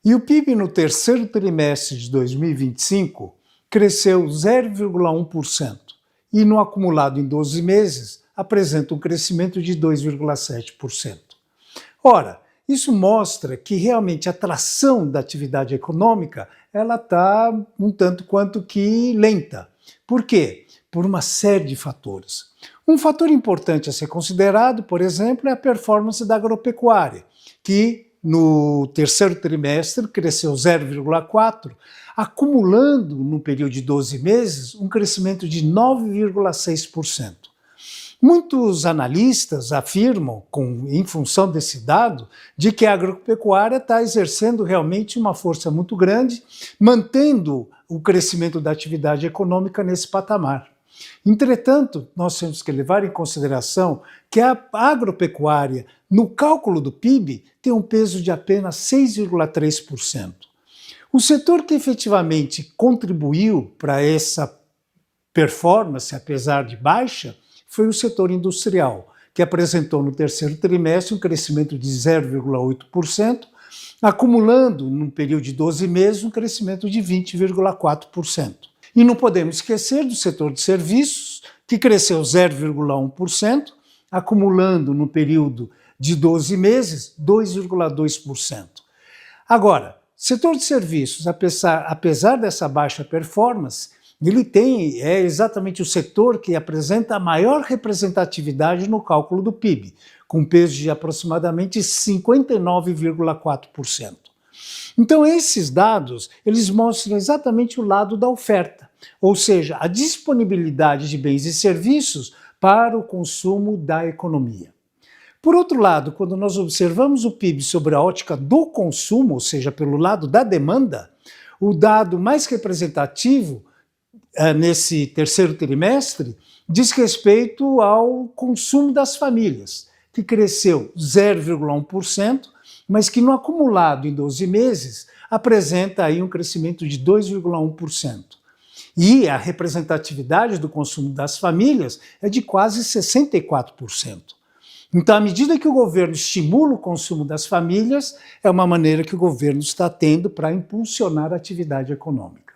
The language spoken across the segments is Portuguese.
E o PIB no terceiro trimestre de 2025 cresceu 0,1% e no acumulado em 12 meses apresenta um crescimento de 2,7%. Ora, isso mostra que realmente a tração da atividade econômica ela está um tanto quanto que lenta. Por quê? Por uma série de fatores. Um fator importante a ser considerado, por exemplo, é a performance da agropecuária, que no terceiro trimestre cresceu 0,4%, acumulando no período de 12 meses um crescimento de 9,6%. Muitos analistas afirmam, em função desse dado, de que a agropecuária está exercendo realmente uma força muito grande, mantendo o crescimento da atividade econômica nesse patamar. Entretanto, nós temos que levar em consideração que a agropecuária, no cálculo do PIB, tem um peso de apenas 6,3%. O setor que efetivamente contribuiu para essa performance, apesar de baixa, foi o setor industrial, que apresentou no terceiro trimestre um crescimento de 0,8%, acumulando, num período de 12 meses, um crescimento de 20,4%. E não podemos esquecer do setor de serviços, que cresceu 0,1%, acumulando no período de 12 meses 2,2%. Agora, setor de serviços, apesar dessa baixa performance, é exatamente o setor que apresenta a maior representatividade no cálculo do PIB, com peso de aproximadamente 59,4%. Então esses dados, eles mostram exatamente o lado da oferta, ou seja, a disponibilidade de bens e serviços para o consumo da economia. Por outro lado, quando nós observamos o PIB sobre a ótica do consumo, ou seja, pelo lado da demanda, o dado mais representativo nesse terceiro trimestre diz respeito ao consumo das famílias, que cresceu 0,1%, mas que no acumulado em 12 meses apresenta aí um crescimento de 2,1%. E a representatividade do consumo das famílias é de quase 64%. Então, à medida que o governo estimula o consumo das famílias, é uma maneira que o governo está tendo para impulsionar a atividade econômica.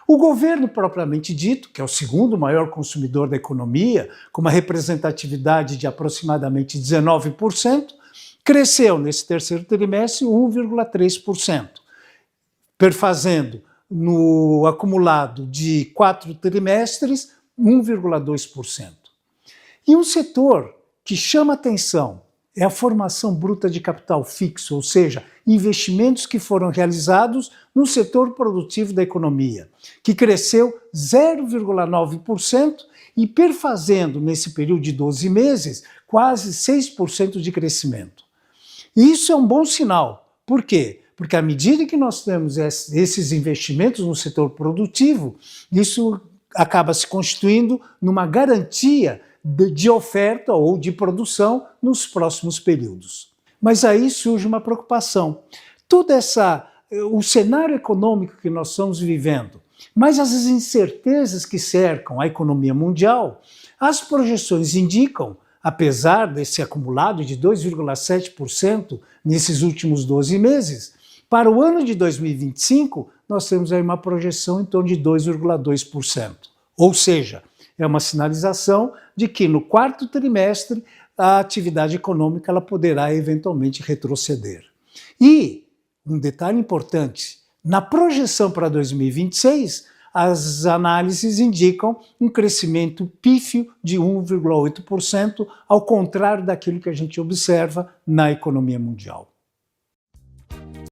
O governo propriamente dito, que é o segundo maior consumidor da economia, com uma representatividade de aproximadamente 19%, cresceu nesse terceiro trimestre 1,3%, perfazendo no acumulado de 4 trimestres 1,2%. E um setor que chama atenção é a formação bruta de capital fixo, ou seja, investimentos que foram realizados no setor produtivo da economia, que cresceu 0,9% e perfazendo nesse período de 12 meses quase 6% de crescimento. Isso é um bom sinal. Por quê? Porque à medida que nós temos esses investimentos no setor produtivo, isso acaba se constituindo numa garantia de oferta ou de produção nos próximos períodos. Mas aí surge uma preocupação. O cenário econômico que nós estamos vivendo, mas as incertezas que cercam a economia mundial, as projeções indicam, apesar desse acumulado de 2,7% nesses últimos 12 meses, para o ano de 2025, nós temos aí uma projeção em torno de 2,2%. Ou seja, é uma sinalização de que no quarto trimestre a atividade econômica ela poderá eventualmente retroceder. E, um detalhe importante, na projeção para 2026, as análises indicam um crescimento pífio de 1,8%, ao contrário daquilo que a gente observa na economia mundial.